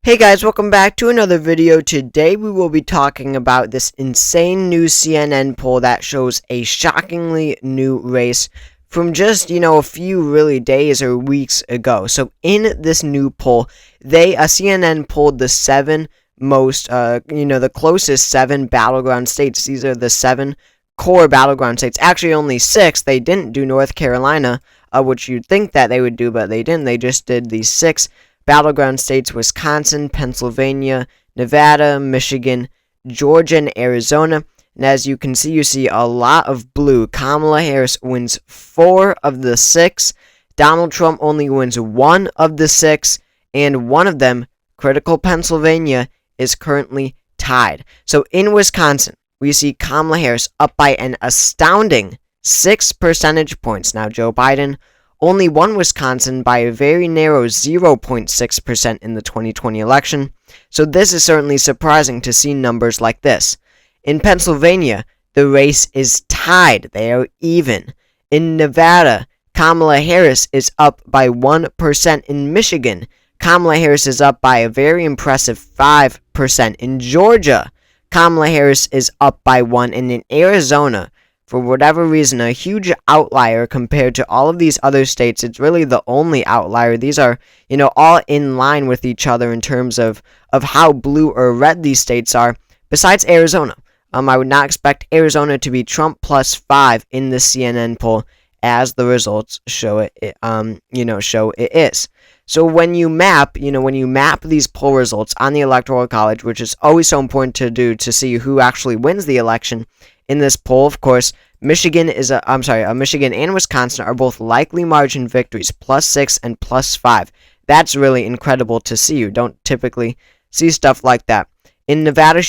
Hey guys, welcome back to another video. Today we will be talking about this insane new CNN poll that shows a shockingly new race from just, a few really days or weeks ago. So in this new poll, CNN polled the seven most, the closest seven battleground states. These are the seven core battleground states. Actually, only six. They didn't do North Carolina, which you'd think that they would do, but they didn't. They just did these six battleground states: Wisconsin, Pennsylvania, Nevada, Michigan, Georgia, and Arizona. And as you can see, you see a lot of blue. Kamala Harris wins 4 of the 6. Donald Trump only wins 1 of the 6. And one of them, critical Pennsylvania, is currently tied. So in Wisconsin, we see Kamala Harris up by an astounding 6 percentage points. Now, Joe Biden only won Wisconsin by a very narrow 0.6% in the 2020 election, so this is certainly surprising to see numbers like this. In Pennsylvania, the race is tied. They are even. In Nevada, Kamala Harris is up by 1%. In Michigan, Kamala Harris is up by a very impressive 5%. In Georgia, Kamala Harris is up by 1%. And in Arizona, for whatever reason, a huge outlier compared to all of these other states. It's really the only outlier. These are, all in line with each other in terms of how blue or red these states are, besides Arizona. I would not expect Arizona to be Trump plus 5 in the CNN poll, as the results show it is. So when you map these poll results on the Electoral College, which is always so important to do to see who actually wins the election, in this poll, of course, Michigan and Wisconsin are both likely margin victories, +6 and +5. That's really incredible to see. You don't typically see stuff like that. In Nevada,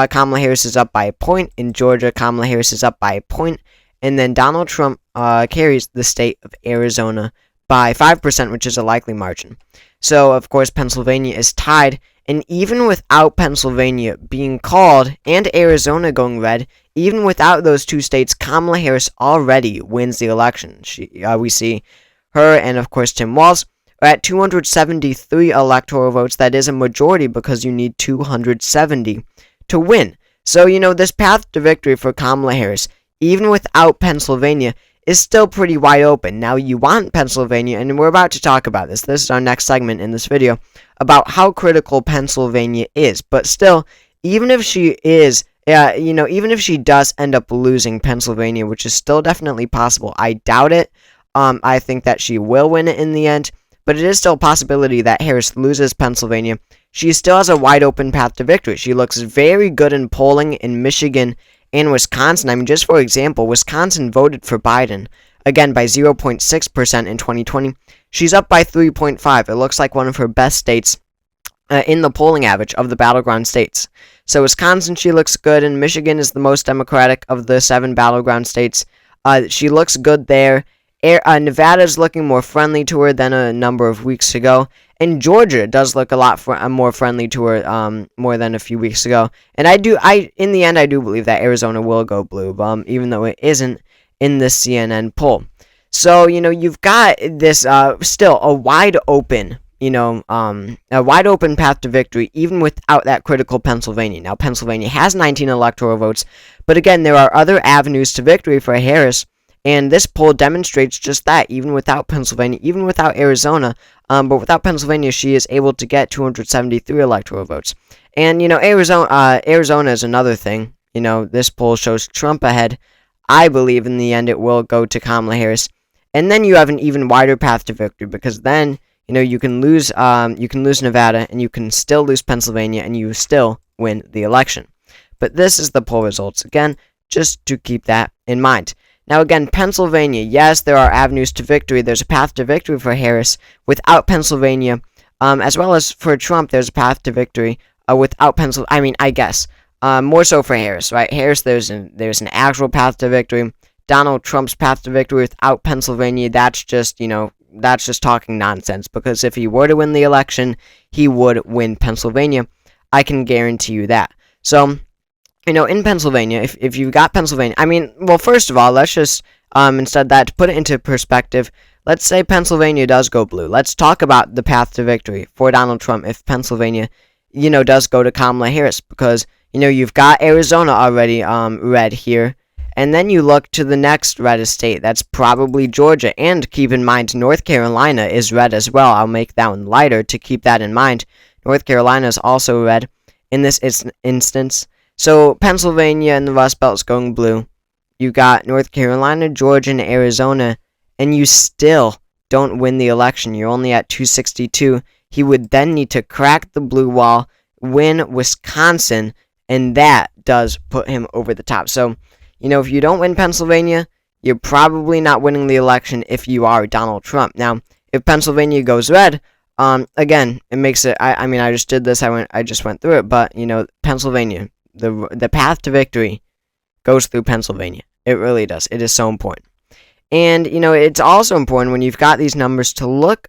Kamala Harris is up by a point. In Georgia, Kamala Harris is up by a point. And then Donald Trump carries the state of Arizona by 5%, which is a likely margin. So, of course, Pennsylvania is tied. And even without Pennsylvania being called and Arizona going red, even without those two states, Kamala Harris already wins the election. We see her and, of course, Tim Walz are at 273 electoral votes. That is a majority because you need 270 to win. So, this path to victory for Kamala Harris, even without Pennsylvania, is still pretty wide open. Now, you want Pennsylvania, and we're about to talk about this. This is our next segment in this video, about how critical Pennsylvania is. But still, even if she does end up losing Pennsylvania, which is still definitely possible, I doubt it. I think that she will win it in the end, but it is still a possibility that Harris loses Pennsylvania. She still has a wide open path to victory. She looks very good in polling in Michigan and Wisconsin. I mean, just for example, Wisconsin voted for Biden, again, by 0.6% in 2020. She's up by 3.5. It looks like one of her best states in the polling average of the battleground states. So Wisconsin, she looks good, and Michigan is the most Democratic of the 7 battleground states. She looks good there. Nevada is looking more friendly to her than a number of weeks ago. And Georgia does look a lot more friendly to her more than a few weeks ago. And in the end, I do believe that Arizona will go blue, even though it isn't in the CNN poll. So, you've got this still a wide open path to victory, even without that critical Pennsylvania. Now, Pennsylvania has 19 electoral votes, but again, there are other avenues to victory for Harris. And this poll demonstrates just that, even without Pennsylvania, even without Arizona. But without Pennsylvania, she is able to get 273 electoral votes. And, Arizona is another thing. This poll shows Trump ahead. I believe in the end it will go to Kamala Harris. And then you have an even wider path to victory, because then, you can lose Nevada, and you can still lose Pennsylvania, and you still win the election. But this is the poll results. Again, just to keep that in mind. Now again, Pennsylvania, yes, there are avenues to victory. There's a path to victory for Harris without Pennsylvania, as well as for Trump, there's a path to victory without Pennsylvania. I mean, I guess more so for Harris, right? Harris, there's an actual path to victory. Donald Trump's path to victory without Pennsylvania, that's just talking nonsense, because if he were to win the election, he would win Pennsylvania. I can guarantee you that. So, in Pennsylvania, if you've got Pennsylvania, I mean, well, first of all, let's just Instead of that, to put it into perspective, let's say Pennsylvania does go blue. Let's talk about the path to victory for Donald Trump if Pennsylvania, does go to Kamala Harris, because, you've got Arizona already red here. And then you look to the next reddest state. That's probably Georgia. And keep in mind, North Carolina is red as well. I'll make that one lighter to keep that in mind. North Carolina is also red in this instance. So Pennsylvania and the Rust Belt is going blue. You got North Carolina, Georgia, and Arizona. And you still don't win the election. You're only at 262. He would then need to crack the blue wall, win Wisconsin, and that does put him over the top. So, if you don't win Pennsylvania, you're probably not winning the election if you are Donald Trump. Now, if Pennsylvania goes red, again, it makes it, I just did this, I just went through it, but, Pennsylvania, the path to victory goes through Pennsylvania. It really does. It is so important. And, it's also important when you've got these numbers to look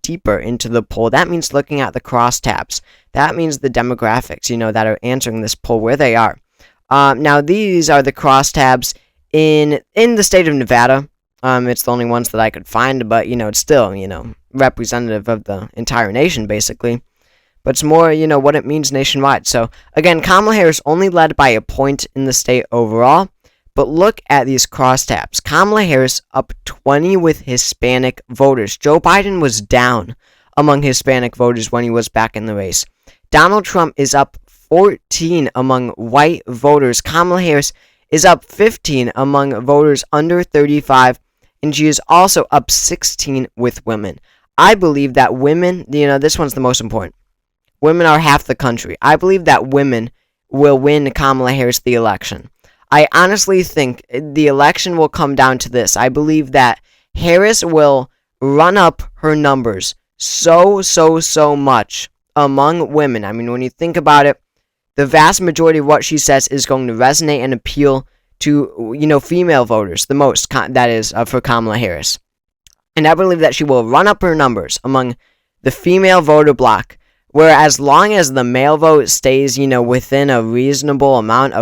deeper into the poll. That means looking at the crosstabs. That means the demographics, that are answering this poll, where they are. Now, these are the crosstabs in the state of Nevada. It's the only ones that I could find, but, it's still, representative of the entire nation, basically. But it's more, what it means nationwide. So, again, Kamala Harris only led by a point in the state overall. But look at these crosstabs. Kamala Harris up 20 with Hispanic voters. Joe Biden was down among Hispanic voters when he was back in the race. Donald Trump is up 14 among white voters. Kamala Harris is up 15 among voters under 35, and she is also up 16 with women. I believe that women, this one's the most important. Women are half the country. I believe that women will win Kamala Harris the election. I honestly think the election will come down to this. I believe that Harris will run up her numbers so much among women. I mean, when you think about it, the vast majority of what she says is going to resonate and appeal to, female voters the most, that is, for Kamala Harris. And I believe that she will run up her numbers among the female voter bloc, where as long as the male vote stays, within a reasonable amount,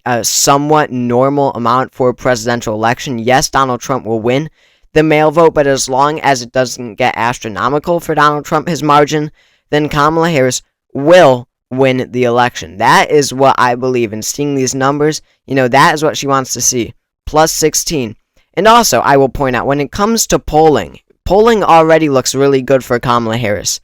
a somewhat normal amount for a presidential election, yes, Donald Trump will win the male vote, but as long as it doesn't get astronomical for Donald Trump, his margin, then Kamala Harris will win the election. That is what I believe in. Seeing these numbers, that is what she wants to see. Plus 16. And also, I will point out, when it comes to polling already looks really good for Kamala Harris.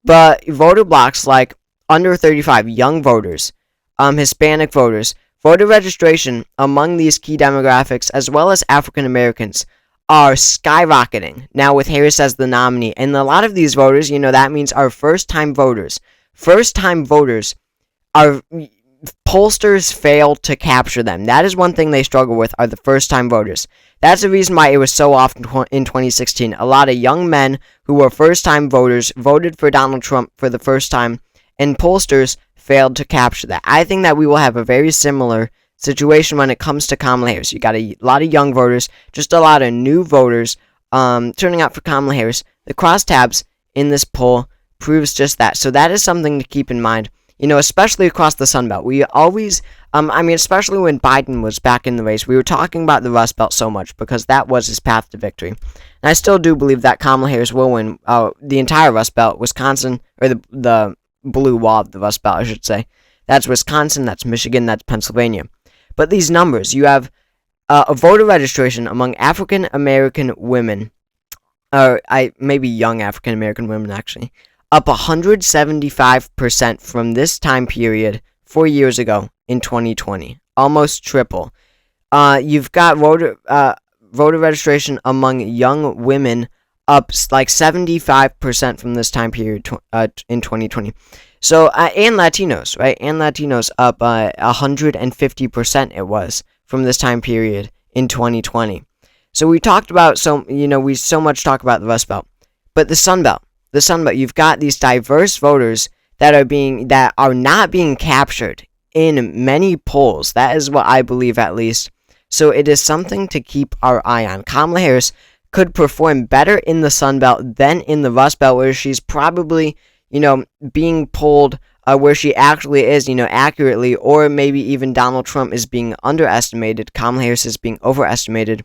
But voter blocks like under 35, young voters, Hispanic voters, voter registration among these key demographics, as well as African Americans, are skyrocketing now with Harris as the nominee. And a lot of these voters, that means are first-time voters. First-time voters are, pollsters fail to capture them. That is one thing they struggle with, are the first-time voters. That's the reason why it was so often in 2016. A lot of young men who were first-time voters voted for Donald Trump for the first time, and pollsters failed to capture that. I think that we will have a very similar situation when it comes to Kamala Harris. You got a lot of young voters, just a lot of new voters turning out for Kamala Harris. The crosstabs in this poll proves just that. So that is something to keep in mind, especially across the Sun Belt. We always, especially when Biden was back in the race, we were talking about the Rust Belt so much because that was his path to victory. And I still do believe that Kamala Harris will win the entire Rust Belt, Wisconsin, or the blue wall of the Rust Belt, I should say. That's Wisconsin, that's Michigan, that's Pennsylvania. But these numbers, you have a voter registration among African American women, or maybe young African American women actually, up 175% from this time period 4 years ago in 2020, almost triple. You've got voter registration among young women up like 75% from this time period in 2020. So, and Latinos, right? And Latinos up 150% it was from this time period in 2020. So we talked about, we so much talk about the Rust Belt. But the Sun Belt, you've got these diverse voters that are not being captured in many polls. That is what I believe, at least. So it is something to keep our eye on. Kamala Harris could perform better in the Sun Belt than in the Rust Belt, where she's probably, being polled where she actually is, accurately, or maybe even Donald Trump is being underestimated, Kamala Harris is being overestimated.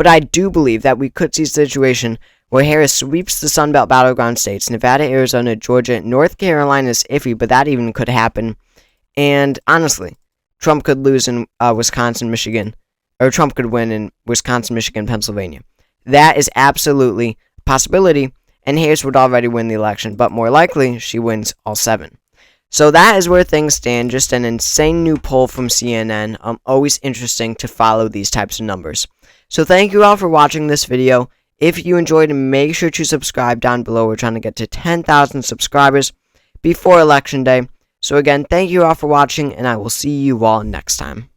But I do believe that we could see a situation where Harris sweeps the Sun Belt Battleground states. Nevada, Arizona, Georgia, North Carolina is iffy, but that even could happen. And honestly, Trump could lose in Wisconsin, Michigan, or Trump could win in Wisconsin, Michigan, Pennsylvania. That is absolutely a possibility, and Harris would already win the election, but more likely, she wins all 7. So that is where things stand. Just an insane new poll from CNN. Always interesting to follow these types of numbers. So thank you all for watching this video. If you enjoyed, make sure to subscribe down below. We're trying to get to 10,000 subscribers before Election Day. So again, thank you all for watching, and I will see you all next time.